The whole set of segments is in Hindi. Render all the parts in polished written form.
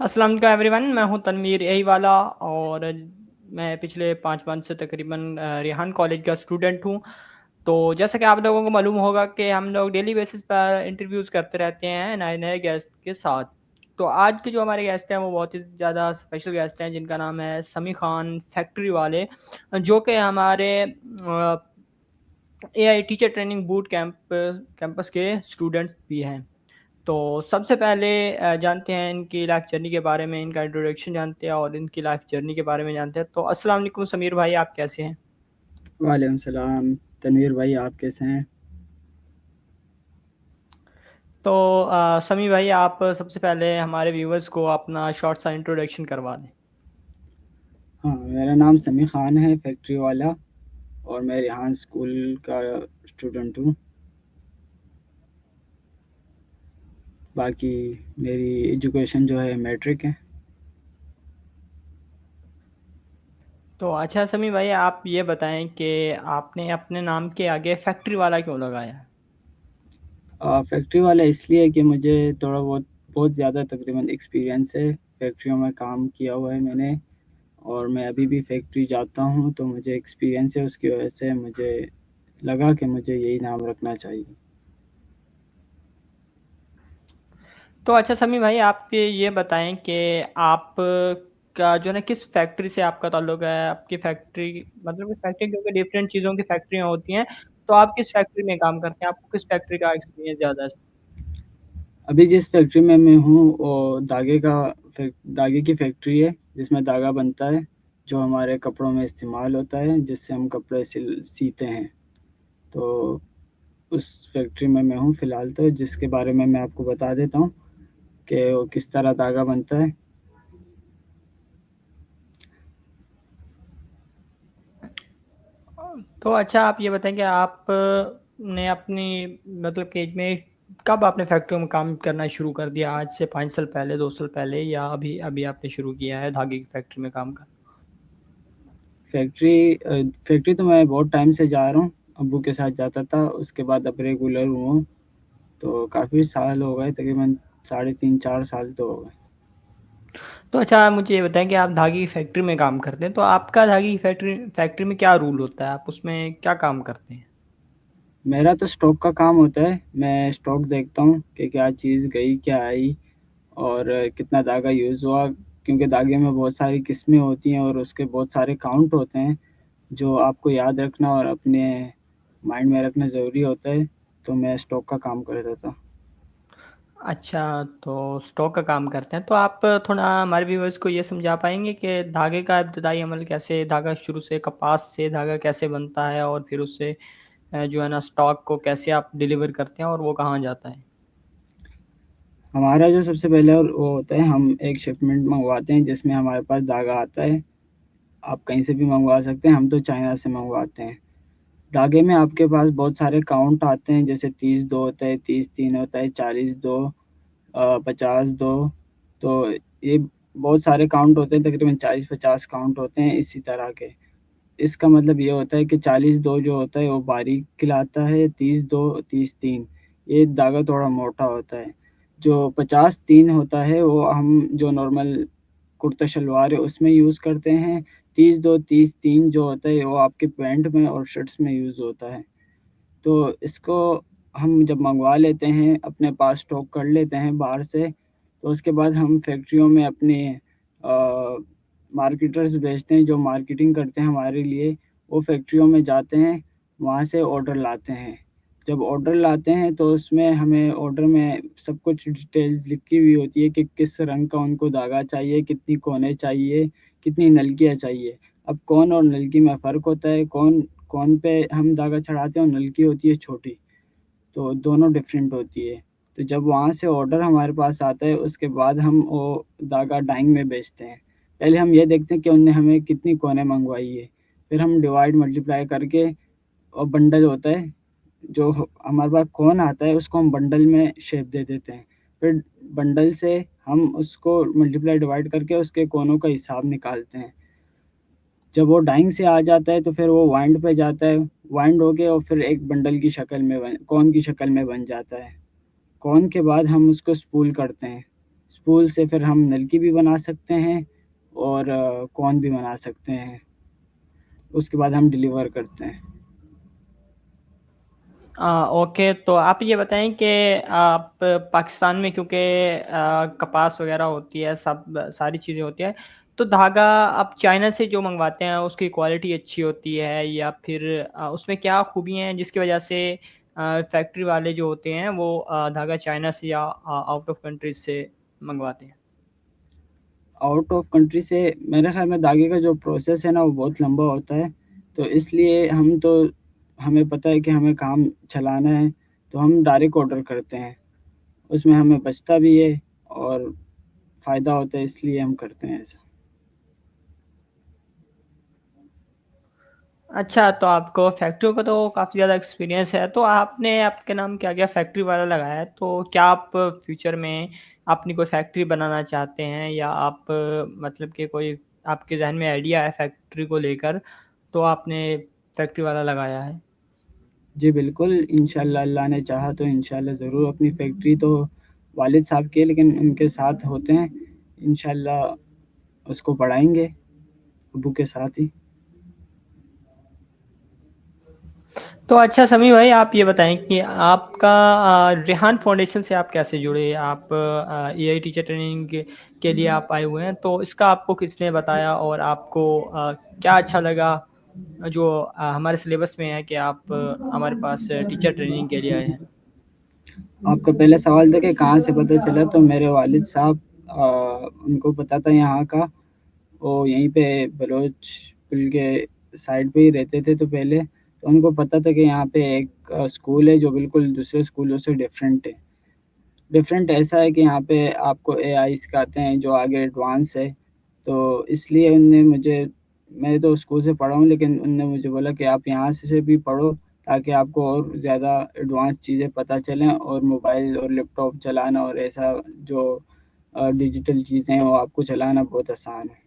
अस्सलाम वालेकुम एवरीवन, मैं हूं तनवीर यही वाला और मैं पिछले 5 मंथ से तकरीबन रेहान कॉलेज का स्टूडेंट हूं। तो जैसा कि आप लोगों को मालूम होगा कि हम लोग डेली बेसिस पर इंटरव्यूज़ करते रहते हैं नए-नए गेस्ट के साथ। तो आज के जो हमारे गेस्ट हैं वो बहुत ही ज़्यादा स्पेशल गेस्ट हैं जिनका नाम है समी खान फैक्ट्री वाले, जो कि हमारे AI teacher training boot campus के स्टूडेंट भी हैं। तो सबसे पहले जानते हैं इनकी लाइफ जर्नी के बारे में, इनका इंट्रोडक्शन जानते हैं और इनकी लाइफ जर्नी के बारे में जानते हैं। तो अस्सलाम वालेकुम समीर भाई, आप कैसे हैं? वालेकुम सलाम। तनवीर भाई, आप कैसे हैं? तो समी भाई, आप सबसे पहले हमारे व्यूअर्स को अपना शॉर्ट सा इंट्रोडक्शन करवा दें। हाँ, मेरा नाम समी ख़ान है, फैक्ट्री वाला। और मैं रेहान स्कूल का स्टूडेंट हूँ। बाकी मेरी एजुकेशन जो है मैट्रिक है। तो अच्छा समी भाई, आप ये बताएं कि आपने अपने नाम के आगे फैक्ट्री वाला क्यों लगाया है? फैक्ट्री वाला इसलिए कि मुझे थोड़ा बहुत ज़्यादा तकरीबन एक्सपीरियंस है। फैक्ट्रियों में काम किया हुआ है मैंने। और मैं अभी भी फैक्ट्री जाता हूँ, तो मुझे एक्सपीरियंस है, उसकी वजह से मुझे लगा कि मुझे यही नाम रखना चाहिए। तो अच्छा समी भाई, आप ये बताएं कि आप का जो है ना किस फैक्ट्री से आपका ताल्लुक है? आपकी फैक्ट्री मतलब कि फैक्ट्री, क्योंकि डिफरेंट चीज़ों की फैक्ट्रियाँ होती हैं, तो आप किस फैक्ट्री में काम करते हैं? आपको किस फैक्ट्री का एक्सपीरियंस ज़्यादा है? अभी जिस फैक्ट्री में मैं हूँ वो धागे की फैक्ट्री है, जिसमें धागा बनता है, जो हमारे कपड़ों में इस्तेमाल होता है, जिससे हम कपड़े सीते हैं। तो उस फैक्ट्री में मैं हूँ फ़िलहाल, तो जिसके बारे में मैं आपको बता देता हूँ कि वो किस तरह धागा बनता है। तो अच्छा आप ये बताएं कि आप ने अपनी मतलब कि एज में कब आपने फैक्ट्री में काम करना शुरू कर दिया? आज से 5 साल पहले, 2 साल पहले, या अभी अभी आपने शुरू किया है धागे की फैक्ट्री में काम करना? फैक्ट्री तो मैं बहुत टाइम से जा रहा हूँ, अब्बू के साथ जाता था, उसके बाद अब रेगुलर हुआ हूँ। तो काफ़ी साल हो गए, तकरीबन साढ़े 3-4 साल तो हो गए। तो अच्छा मुझे ये बताएं कि आप धागे की फैक्ट्री में काम करते हैं, तो आपका धागे की फैक्ट्री फैक्ट्री में क्या रूल होता है? आप उसमें क्या काम करते हैं? मेरा तो स्टॉक का काम होता है। मैं स्टॉक देखता हूँ कि क्या चीज़ गई, क्या आई और कितना धागा यूज़ हुआ। क्योंकि धागे में बहुत सारी किस्में होती हैं और उसके बहुत सारे काउंट होते हैं, जो आपको याद रखना और अपने माइंड में रखना ज़रूरी होता है। तो मैं स्टॉक का काम करता था। अच्छा, तो स्टॉक का काम करते हैं। तो आप थोड़ा हमारे व्यूअर्स को ये समझा पाएँगे कि धागे का इब्तिदाई अमल कैसे, धागा शुरू से कपास से धागा कैसे बनता है और फिर उससे जो है ना स्टॉक को कैसे आप डिलीवर करते हैं और वो कहाँ जाता है? हमारा जो सबसे पहले और वो होता है, हम एक शिपमेंट मँगवाते हैं जिसमें हमारे पास धागा आता है। आप कहीं से भी मँगवा सकते हैं, हम तो चाइना से मँगवाते हैं। धागे में आपके पास बहुत सारे काउंट आते हैं, जैसे 30-2 होता है, 30-3 होता है, 40-2, 50-2। तो ये बहुत सारे काउंट होते हैं, तकरीबन 40-50 काउंट होते हैं इसी तरह के। इसका मतलब ये होता है कि 40-2 जो होता है वो बारीक कहलाता है, 30-2, 30-3 ये धागा थोड़ा मोटा होता है। जो 50-3 होता है वो हम जो नॉर्मल कुर्ता शलवार है उसमें यूज़ करते हैं। 30-2, 30-3 जो होता है वो आपके पैंट में और शर्ट्स में यूज़ होता है। तो इसको हम जब मँगवा लेते हैं, अपने पास स्टॉक कर लेते हैं बाहर से, तो उसके बाद हम फैक्ट्रियों में अपने मार्केटर्स भेजते हैं, जो मार्केटिंग करते हैं हमारे लिए। वो फैक्ट्रियों में जाते हैं, वहाँ से ऑर्डर लाते हैं। जब ऑर्डर लाते हैं तो उसमें हमें ऑर्डर में सब कुछ डिटेल्स लिखी हुई होती है कि किस रंग का उनको धागा चाहिए, कितनी कोने चाहिए, कितनी नलकियाँ चाहिए। अब कोन और नलकी में फ़र्क होता है, कोन पे हम धागा चढ़ाते हैं और नलकी होती है छोटी, तो दोनों डिफरेंट होती है। तो जब वहाँ से ऑर्डर हमारे पास आता है, उसके बाद हम वो धागा डाइंग में बेचते हैं। पहले हम ये देखते हैं कि उनने हमें कितनी कोनें मँगवाई है, फिर हम डिवाइड मल्टीप्लाई करके और बंडल होता है, जो हमारे पास कोन आता है उसको हम बंडल में शेप दे देते हैं। फिर बंडल से हम उसको मल्टीप्लाई डिवाइड करके उसके कोनों का हिसाब निकालते हैं। जब वो डाइंग से आ जाता है तो फिर वो वाइंड पे जाता है, वाइंड होके और फिर एक बंडल की शक्ल में कोन की शक्ल में बन जाता है। कोन के बाद हम उसको स्पूल करते हैं। स्पूल से फिर हम नलकी भी बना सकते हैं और कोन भी बना सकते हैं। उसके बाद हम डिलीवर करते हैं। ओके, तो आप ये बताएँ कि आप पाकिस्तान में क्योंकि कपास वग़ैरह होती है, सब सारी चीज़ें होती हैं, तो धागा आप चाइना से जो मँगवाते हैं, उसकी क्वालिटी अच्छी होती है या फिर उसमें क्या खूबियाँ हैं जिसकी वजह से फैक्ट्री वाले जो होते हैं वो धागा चाइना से या आउट ऑफ कंट्रीज़ से मँगवाते हैं? आउट ऑफ कंट्री से मेरे ख़्याल में धागे का जो प्रोसेस है ना, वो बहुत लंबा होता है। तो इसलिए हमें पता है कि हमें काम चलाना है, तो हम डायरेक्ट ऑर्डर करते हैं। उसमें हमें बचता भी है और फ़ायदा होता है, इसलिए हम करते हैं ऐसा। अच्छा, तो आपको फैक्ट्रियों का तो काफ़ी ज़्यादा एक्सपीरियंस है, तो आपने आपके नाम क्या-क्या फैक्ट्री वाला लगाया है, तो क्या आप फ्यूचर में अपनी कोई फैक्ट्री बनाना चाहते हैं या आप मतलब कि कोई आपके ज़हन में आइडिया है फैक्ट्री को लेकर, तो आपने फैक्ट्री वाला लगाया है? जी, बिल्कुल, इंशाअल्लाह अल्लाह ने चाहा तो इंशाअल्लाह ज़रूर अपनी फैक्ट्री तो वालिद साहब की है, लेकिन उनके साथ होते हैं। इंशाअल्लाह उसको बढ़ाएँगे, अब्बू के साथ ही। तो अच्छा समी भाई आप ये बताएँ कि आपका रेहान फाउंडेशन से आप कैसे जुड़े? आप एआई टीचर ट्रेनिंग के लिए आप आए हुए हैं, तो इसका आपको किसने बताया और आपको क्या अच्छा लगा जो हमारे सिलेबस में है कि आप हमारे पास टीचर ट्रेनिंग के लिए आए हैं? आपका पहला सवाल था कि कहाँ से पता चला, तो मेरे वालिद साहब उनको पता था यहाँ का। वो यहीं पे बलोच पुल के साइड पे ही रहते थे तो पहले, तो उनको पता था कि यहाँ पे एक स्कूल है जो बिल्कुल दूसरे स्कूलों से डिफरेंट है। डिफरेंट ऐसा है कि यहाँ पे आपको एआई सिखाते हैं जो आगे एडवांस है। तो इसलिए उनने मुझे मैं तो स्कूल से पढ़ा हूँ, लेकिन उनने मुझे बोला कि आप यहाँ से भी पढ़ो ताकि आपको और ज़्यादा एडवांस चीज़ें पता चलें और मोबाइल और लैपटॉप चलाना और ऐसा जो डिजिटल चीज़ें हैं वो आपको चलाना बहुत आसान है।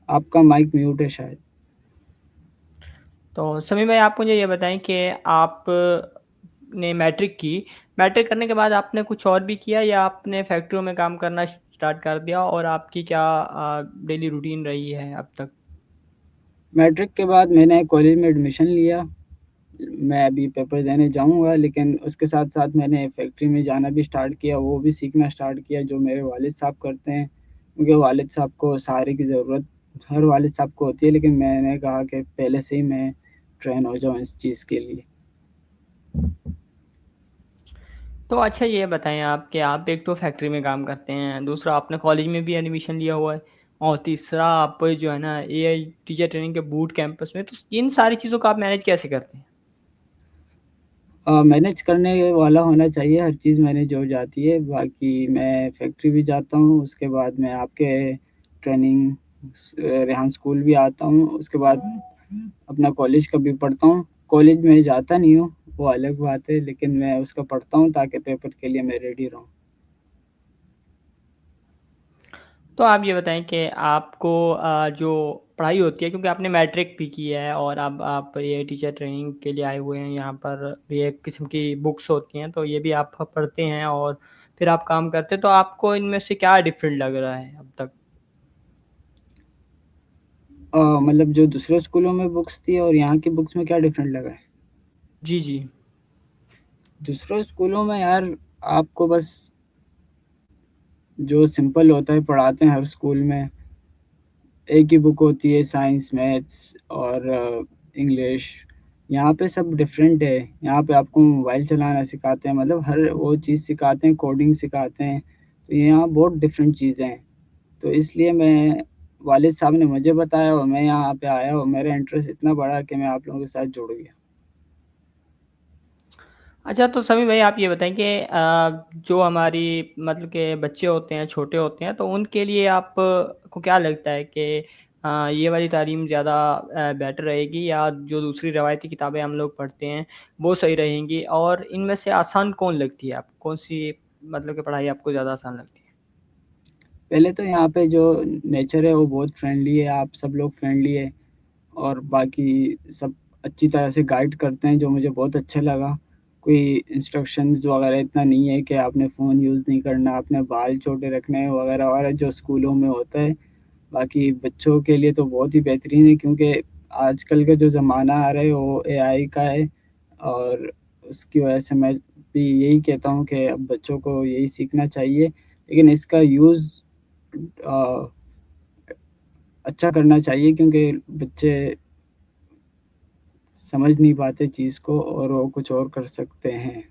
आपका माइक म्यूट है शायद। तो समी भाई आप मुझे ये बताएँ कि आप ने मैट्रिक की, मैट्रिक करने के बाद आपने कुछ और भी किया या आपने फैक्ट्रियों में काम करना स्टार्ट कर दिया और आपकी क्या डेली रूटीन रही है अब तक? मैट्रिक के बाद मैंने कॉलेज में एडमिशन लिया। मैं अभी पेपर देने जाऊँगा, लेकिन उसके साथ-साथ मैंने फैक्ट्री में जाना भी स्टार्ट किया, वो भी सीखना स्टार्ट किया जो मेरे वालिद साहब करते हैं। क्योंकि वालिद साहब को सहारे की ज़रूरत हर वालिद साहब को होती है, लेकिन मैंने कहा कि पहले से ही मैं ट्रेन हो जाऊँ इस चीज़ के लिए। तो अच्छा ये बताएँ आप कि आप एक तो फैक्ट्री में काम करते हैं, दूसरा आपने कॉलेज में भी एडमिशन लिया हुआ है और तीसरा आप जो है ना एआई टीचर ट्रेनिंग के बूट कैंपस में, तो इन सारी चीज़ों को आप मैनेज कैसे करते हैं? मैनेज करने वाला होना चाहिए, हर चीज़ मैनेज हो जाती है। बाकी मैं फैक्ट्री भी जाता हूँ, उसके बाद मैं आपके ट्रेनिंग रेहान स्कूल भी आता हूँ, उसके बाद अपना कॉलेज का भी पढ़ता हूँ। कॉलेज में जाता नहीं हूँ, वो अलग बात है, लेकिन मैं उसका पढ़ता हूँ ताकि पेपर के लिए मैं रेडी रहूँ। तो आप ये बताएँ कि आपको जो पढ़ाई होती है क्योंकि आपने मैट्रिक भी की है और अब आप एआई टीचर ट्रेनिंग के लिए आए हुए हैं, यहाँ पर भी एक किस्म की बुक्स होती हैं, तो ये भी आप पढ़ते हैं और फिर आप काम करते हैं, तो आपको इनमें से क्या डिफ़रेंट लग रहा है अब तक? मतलब जो दूसरे स्कूलों में बुक्स थी और यहाँ की बुक्स में क्या डिफ़रेंट लगा है? जी, जी। दूसरे स्कूलों में यार आपको बस जो सिंपल होता है पढ़ाते हैं हर स्कूल में। एक ही बुक होती है साइंस, मैथ्स और इंग्लिश। यहाँ पे सब डिफरेंट है। यहाँ पे आपको मोबाइल चलाना सिखाते हैं, मतलब हर वो चीज़ सिखाते हैं, कोडिंग सिखाते हैं। तो यहाँ बहुत डिफरेंट चीज़ें हैं। तो इसलिए मैं वालिद साहब ने मुझे बताया और मैं यहाँ पे आया और मेरा इंटरेस्ट इतना बढ़ा कि मैं आप लोगों के साथ जुड़ गया। अच्छा, तो समी भाई आप ये बताएँ कि जो हमारी मतलब के बच्चे होते हैं, छोटे होते हैं, तो उनके लिए आप को क्या लगता है कि ये वाली तालीम ज़्यादा बेटर रहेगी या जो दूसरी रवायती किताबें हम लोग पढ़ते हैं, वो सही रहेंगी? और इनमें से आसान कौन लगती है आपको? कौन-सी मतलब कि पढ़ाई आपको ज़्यादा आसान लगती है? पहले तो यहाँ पे जो नेचर है वो बहुत फ्रेंडली है, आप सब लोग फ्रेंडली है और बाकी सब अच्छी तरह से गाइड करते हैं जो मुझे बहुत अच्छा लगा। कोई इंस्ट्रक्शंस वगैरह इतना नहीं है कि आपने फ़ोन यूज़ नहीं करना, आपने बाल छोटे रखने हैं वगैरह-वगैरह जो स्कूलों में होता है। बाकी बच्चों के लिए तो बहुत ही बेहतरीन है क्योंकि आजकल का जो ज़माना आ रहा है वो एआई का है और उसकी वजह से मैं भी यही कहता हूँ कि अब बच्चों को यही सीखना चाहिए। लेकिन इसका यूज़ अ, अच्छा करना चाहिए क्योंकि बच्चे समझ नहीं पाते चीज़ को और वो कुछ और कर सकते हैं।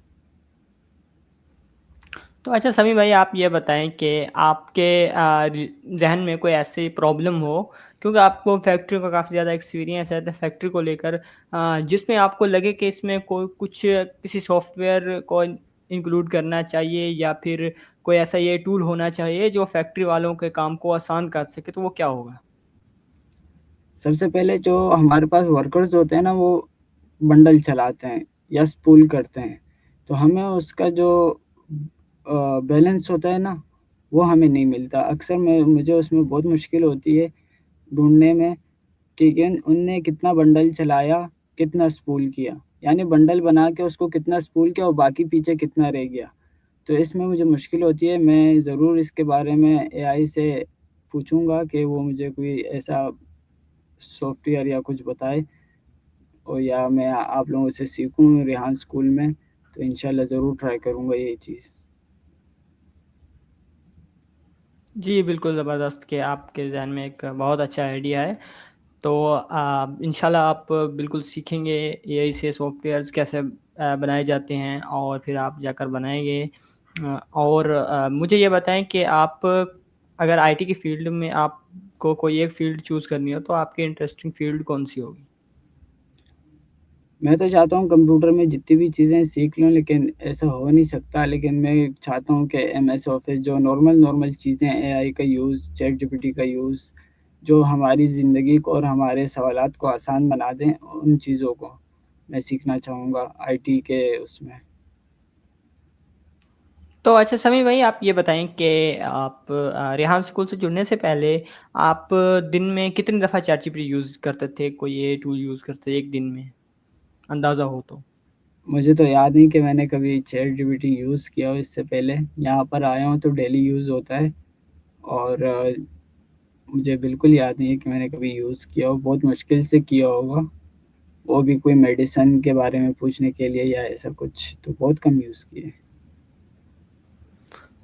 तो अच्छा समी भाई आप ये बताएँ कि आपके ज़हन में कोई ऐसी प्रॉब्लम हो क्योंकि आपको फैक्ट्री का काफ़ी ज़्यादा एक्सपीरियंस है तो फैक्ट्री को लेकर जिसमें आपको लगे कि इसमें कोई कुछ किसी सॉफ्टवेयर को इंक्लूड करना चाहिए या फिर कोई ऐसा ये टूल होना चाहिए जो फैक्ट्री वालों के काम को आसान कर सके, तो वो क्या होगा? सबसे पहले जो हमारे पास वर्कर्स होते हैं ना, वो बंडल चलाते हैं या स्पूल करते हैं। तो हमें उसका जो बैलेंस होता है ना, वो हमें नहीं मिलता। अक्सर मैं मुझे उसमें बहुत मुश्किल होती है ढूँढने में कि उनने कितना बंडल चलाया, कितना स्पूल किया। यानी बंडल बना के उसको कितना स्पूल किया और बाकी पीछे कितना रह गया। तो इसमें मुझे मुश्किल होती है। मैं ज़रूर इसके बारे में एआई से पूछूँगा कि वो मुझे कोई ऐसा सॉफ्टवेयर या कुछ बताए और या मैं आप लोगों से सीखूँ रेहान स्कूल में, तो इंशाल्लाह ज़रूर ट्राई करूँगा ये चीज़। जी, बिल्कुल ज़बरदस्त कि आपके ज़हन में एक बहुत अच्छा आइडिया है। तो इंशाल्लाह आप बिल्कुल सीखेंगे एआई से सॉफ्टवेयर्स कैसे बनाए जाते हैं और फिर आप जाकर बनाएँगे। और मुझे ये बताएँ कि आप अगर आईटी की फ़ील्ड में आपको कोई एक फ़ील्ड चूज़ करनी हो तो आपकी इंटरेस्टिंग फ़ील्ड कौन-सी होगी? मैं तो चाहता हूँ कंप्यूटर में जितनी भी चीज़ें सीख लूँ लेकिन ऐसा हो नहीं सकता, लेकिन मैं चाहता हूँ कि एमएस ऑफ़िस जो नॉर्मल चीज़ें एआई का यूज़, चैट जीपीटी का यूज़, जो हमारी ज़िंदगी को और हमारे सवालात को आसान बना दें, उन चीज़ों को मैं सीखना चाहूँगा आईटी के उसमें। तो अच्छा समी भाई आप ये बताएँ कि आप रेहान स्कूल से जुड़ने से पहले आप दिन में कितनी दफ़ा चैट जीपीटी यूज़ करते थे? कोई ये टूल यूज़ करते एक दिन में? अंदाज़ा हो तो? मुझे तो याद नहीं कि मैंने कभी चैट जीपीटी यूज़ किया हो इससे पहले। यहाँ पर आया हूँ तो डेली यूज़ होता है और मुझे बिल्कुल याद नहीं है कि मैंने कभी यूज़ किया हो, बहुत मुश्किल से किया होगा। वो भी कोई मेडिसिन के बारे में पूछने के लिए या ऐसा कुछ, तो बहुत कम यूज़ किए हैं।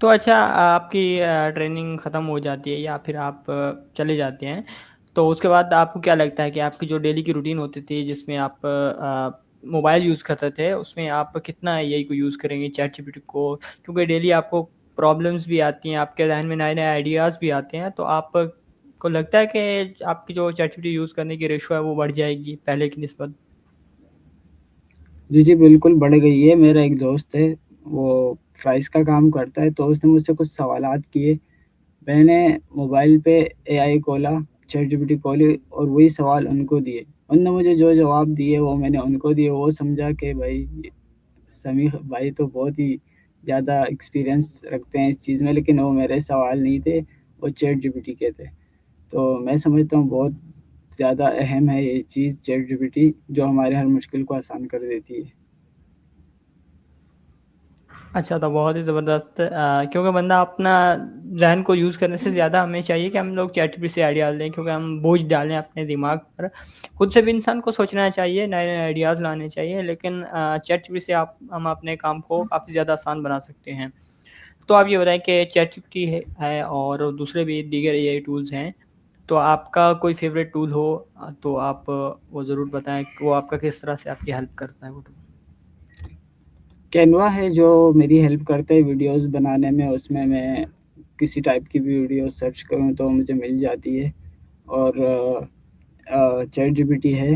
तो अच्छा आपकी ट्रेनिंग ख़त्म हो जाती है या फिर आप चले जाते हैं, तो उसके बाद आपको क्या लगता है कि आपकी जो डेली की रूटीन होती थी जिसमें आप मोबाइल यूज़ करते थे, उसमें आप कितना एआई को यूज़ करेंगे, चैटजीपीटी को? क्योंकि डेली आपको प्रॉब्लम्स भी आती हैं, आपके ज़हन में नए-नए आइडियाज़ भी आते हैं, तो आपको लगता है कि आपकी जो चैटजीपीटी यूज़ करने की रेशो है, वो बढ़ जाएगी पहले की निस्बत? जी, जी, बिल्कुल बढ़ गई है। मेरा एक दोस्त है, वो फ्राइज़ का काम करता है, तो उसने मुझसे कुछ सवालात किए। मैंने मोबाइल पे एआई खोला, चैटजीपीटी खोली और वही सवाल उनको दिए। उनने मुझे जो जवाब दिए, वो मैंने उनको दिए। वो समझा कि भाई ये समीह भाई तो बहुत ही ज़्यादा एक्सपीरियंस रखते हैं इस चीज़ में, लेकिन वो मेरे सवाल नहीं थे, वो चैटजीपीटी के थे। तो मैं समझता हूँ बहुत ज़्यादा अहम है ये चीज़ चैटजीपीटी, जो हमारे हर मुश्किल को आसान कर देती है। अच्छा, तो बहुत ही ज़बरदस्त क्योंकि बंदा अपना ज़हन को यूज़ करने से ज़्यादा हमें चाहिए कि हम लोग चैटजीपीटी से आइडियाज़ लें क्योंकि हम बोझ डालें अपने दिमाग पर। खुद से भी इंसान को सोचना चाहिए, नए-नए आइडियाज़ लाने चाहिए लेकिन चैटजीपीटी से आप हम अपने काम को काफ़ी ज़्यादा आसान बना सकते हैं। तो आप ये बताएँ कि चैटजीपीटी है और दूसरे भी दीगर एआई टूल्स हैं, तो आपका कोई फ़ेवरेट टूल हो तो आप वो ज़रूर बताएँ कि वो आपका किस तरह से आपकी हेल्प करता है वो टूल? कैनवा है जो मेरी हेल्प करता है वीडियोज़ बनाने में, उसमें मैं किसी टाइप की भी वीडियो सर्च करूँ तो मुझे मिल जाती है और चैटजीपीटी है,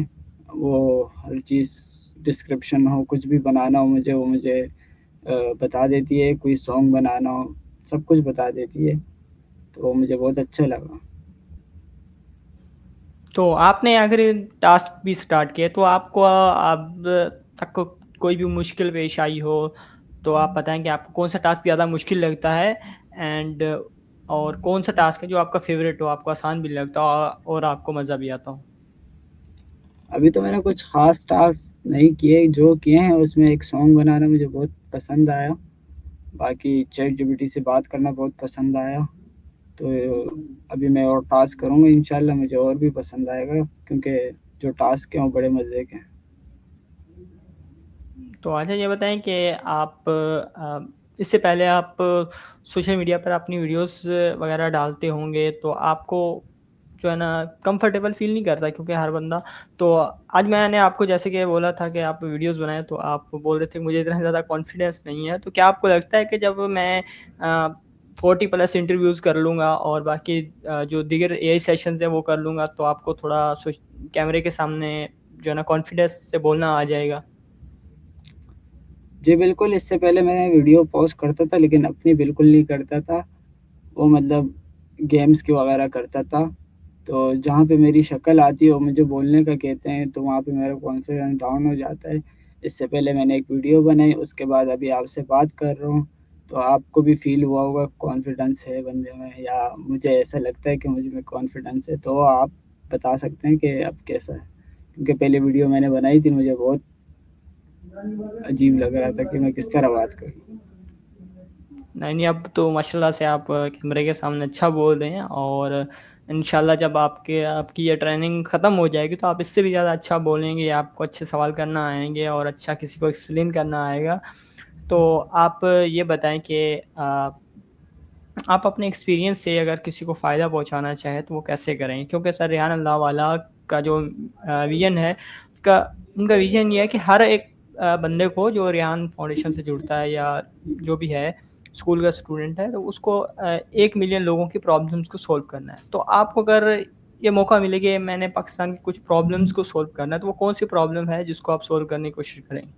वो हर चीज़ डिस्क्रिप्शन हो, कुछ भी बनाना हो मुझे, वो मुझे बता देती है, कोई सॉन्ग बनाना हो, सब कुछ बता देती है, तो मुझे बहुत अच्छा लगा। तो आपने अगर टास्क भी स्टार्ट किए तो आपको अब तक कोई भी मुश्किल पेश आई हो, तो आप बताएँ कि आपको कौन-सा टास्क ज़्यादा मुश्किल लगता है एंड और कौन-सा टास्क है जो आपका फ़ेवरेट हो, आपको आसान भी लगता हो और आपको मज़ा भी आता हो? अभी तो मैंने कुछ ख़ास टास्क नहीं किए, जो किए हैं उसमें एक सॉन्ग बनाना मुझे बहुत पसंद आया। बाकी चैट जीपीटी से बात करना बहुत पसंद आया। तो अभी मैं और टास्क करूँगा, इंशाल्लाह मुझे और भी पसंद आएगा, क्योंकि जो टास्क हैं वो बड़े मज़े के हैं। तो अच्छा ये बताएँ कि आप इससे पहले आप सोशल मीडिया पर अपनी वीडियोज़ वग़ैरह डालते होंगे, तो आपको जो है ना कंफर्टेबल फ़ील नहीं करता, क्योंकि हर बंदा तो आज मैंने आपको जैसे कि बोला था कि आप वीडियोज़ बनाएँ, तो आप बोल रहे थे मुझे इतना ज़्यादा कॉन्फिडेंस नहीं है। तो क्या आपको लगता है कि जब मैं 40 प्लस इंटरव्यूज़ कर लूँगा और बाकी जो दीगर एआई सेशंस हैं वो कर लूँगा, तो आपको थोड़ा कैमरे के सामने जो है ना कॉन्फिडेंस से बोलना आ जाएगा? जी बिल्कुल, इससे पहले मैं वीडियो पोस्ट करता था, लेकिन अपनी बिल्कुल नहीं करता था। वो मतलब गेम्स की वगैरह करता था। तो जहाँ पे मेरी शक्ल आती है और मुझे बोलने का कहते हैं, तो वहाँ पे मेरा कॉन्फिडेंस डाउन हो जाता है। इससे पहले मैंने एक वीडियो बनाई, उसके बाद अभी आपसे बात कर रहा हूँ, तो आपको भी फ़ील हुआ होगा कॉन्फिडेंस है बंदे में, या मुझे ऐसा लगता है कि मुझ में कॉन्फिडेंस है, तो आप बता सकते हैं कि अब कैसा है? क्योंकि पहले वीडियो मैंने बनाई थी, मुझे बहुत अजीब लग रहा था कि मैं किस तरह बात करूँ। नहीं, नहीं, अब तो माशाल्लाह से आप कैमरे के सामने अच्छा बोल रहे हैं, और इंशाल्लाह जब आपकी ये ट्रेनिंग ख़त्म हो जाएगी, तो आप इससे भी ज़्यादा अच्छा बोलेंगे, आपको अच्छे सवाल करना आएँगे और अच्छा किसी को एक्सप्लेन करना आएगा। तो आप ये बताएँ कि आप अपने एक्सपीरियंस से अगर किसी को फ़ायदा पहुँचाना चाहें, तो वो कैसे करें? क्योंकि सर रेहान अल्लाह वाला का जो विज़न है, का उनका विज़न ये है कि हर एक बंदे को जो रेहान फाउंडेशन से जुड़ता है या जो भी है, स्कूल का स्टूडेंट है, तो उसको 1 मिलियन लोगों की प्रॉब्लम्स को सॉल्व करना है। तो आपको अगर ये मौका मिले कि मैंने पाकिस्तान की कुछ प्रॉब्लम्स को सॉल्व करना है, तो वो कौन-सी प्रॉब्लम है जिसको आप सॉल्व करने की कोशिश करेंगे?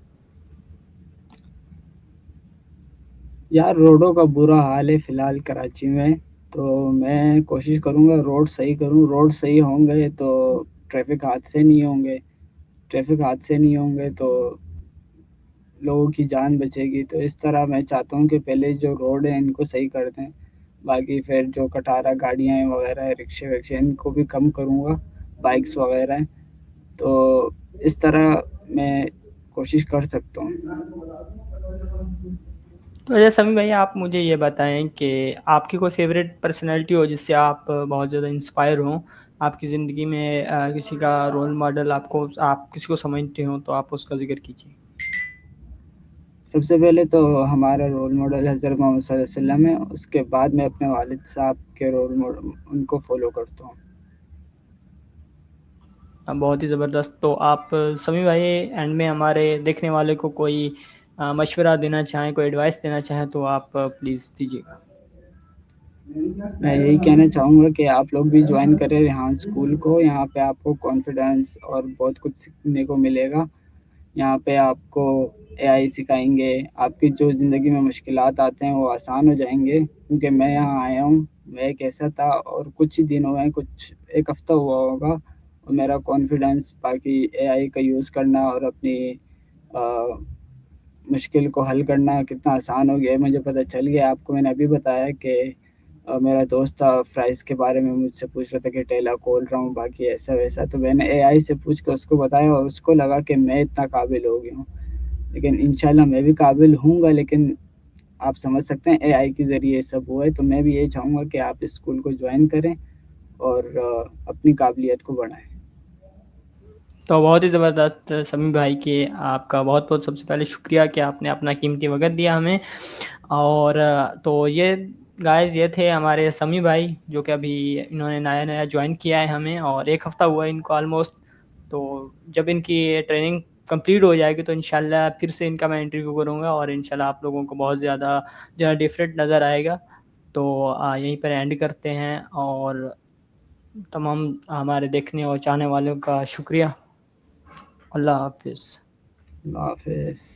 यार रोडों का बुरा हाल है फ़िलहाल कराची में, तो मैं कोशिश करूँगा रोड सही करूँ। रोड सही होंगे तो ट्रैफ़िक हादसे नहीं होंगे, ट्रैफ़िक हादसे नहीं होंगे तो लोगों की जान बचेगी। तो इस तरह मैं चाहता हूँ कि पहले जो रोड है इनको सही कर दें, बाकी फिर जो खटारा गाड़ियाँ हैं वग़ैरह, रिक्शे-विक्शे इनको भी कम करूँगा, बाइक्स वग़ैरह हैं। तो इस तरह मैं कोशिश कर सकता हूँ। तो अच्छा समी भाई, आप मुझे ये बताएँ कि आपकी कोई फ़ेवरेट पर्सनैलिटी हो जिससे आप बहुत ज़्यादा इंस्पायर हों? आपकी ज़िंदगी में किसी का रोल मॉडल आप किसी को समझते हो तो आप उसका ज़िक्र कीजिए। सबसे पहले तो हमारा रोल मॉडल हज़रत मोहम्मद सल्लल्लाहु अलैहि वसल्लम है, उसके बाद मैं अपने वालिद साहब के रोल मॉडल उनको फ़ॉलो करता हूँ। बहुत ही ज़बरदस्त। तो आप समी भाई एंड में हमारे देखने वाले को कोई मशवरा देना चाहें, कोई एडवाइस देना चाहें तो आप प्लीज़ दीजिएगा। मैं यही कहना चाहूँगा कि आप लोग भी जॉइन करें रेहान स्कूल को, यहाँ पे आपको कॉन्फिडेंस और बहुत कुछ सीखने को मिलेगा। यहाँ पे आपको एआई सिखाएँगे, आपकी जो ज़िंदगी में मुश्किलात आते हैं वो आसान हो जाएँगे, क्योंकि मैं यहाँ आया हूँ, मैं एक ऐसा था और कुछ ही दिन हुए हैं, कुछ 1 हफ़्ता हुआ होगा, और मेरा कॉन्फिडेंस बाकी एआई का यूज़ करना और अपनी अ, मुश्किल को हल करना कितना आसान हो गया है, मुझे पता चल गया। आपको मैंने अभी बताया कि मेरा दोस्त था फ्राइज़ के बारे में मुझसे पूछ रहा था कि टेला खोल रहा हूँ, बाकी ऐसा-वैसा, तो मैंने एआई से पूछ के उसको बताया और उसको लगा कि मैं इतना काबिल हो गया हूँ। लेकिन इंशाल्लाह मैं भी काबिल होऊँगा, लेकिन आप समझ सकते हैं एआई के ज़रिए ये सब हुआ है, तो मैं भी यही चाहूँगा कि आप इस स्कूल को जॉइन करें और अपनी काबिलियत को बढ़ाएँ। तो बहुत ही ज़बरदस्त समी भाई कि आपका बहुत-बहुत सबसे पहले शुक्रिया कि आपने अपना कीमती वक़्त दिया हमें। और तो ये गाइज़ ये थे हमारे समी भाई, जो कि अभी इन्होंने नया-नया जॉइन किया है हमें और 1 हफ़्ता हुआ है इनको ऑलमोस्ट। तो जब इनकी ट्रेनिंग कंप्लीट हो जाएगी तो इंशाल्लाह फिर से इनका मैं इंटरव्यू करूँगा और इंशाल्लाह आप लोगों को बहुत ज़्यादा जो है डिफरेंट नज़र आएगा। तो यहीं पर एंड करते हैं और तमाम हमारे देखने और चाहने वालों का शुक्रिया। अल्लाह हाफ़िज़। अल्लाह हाफ़िज़।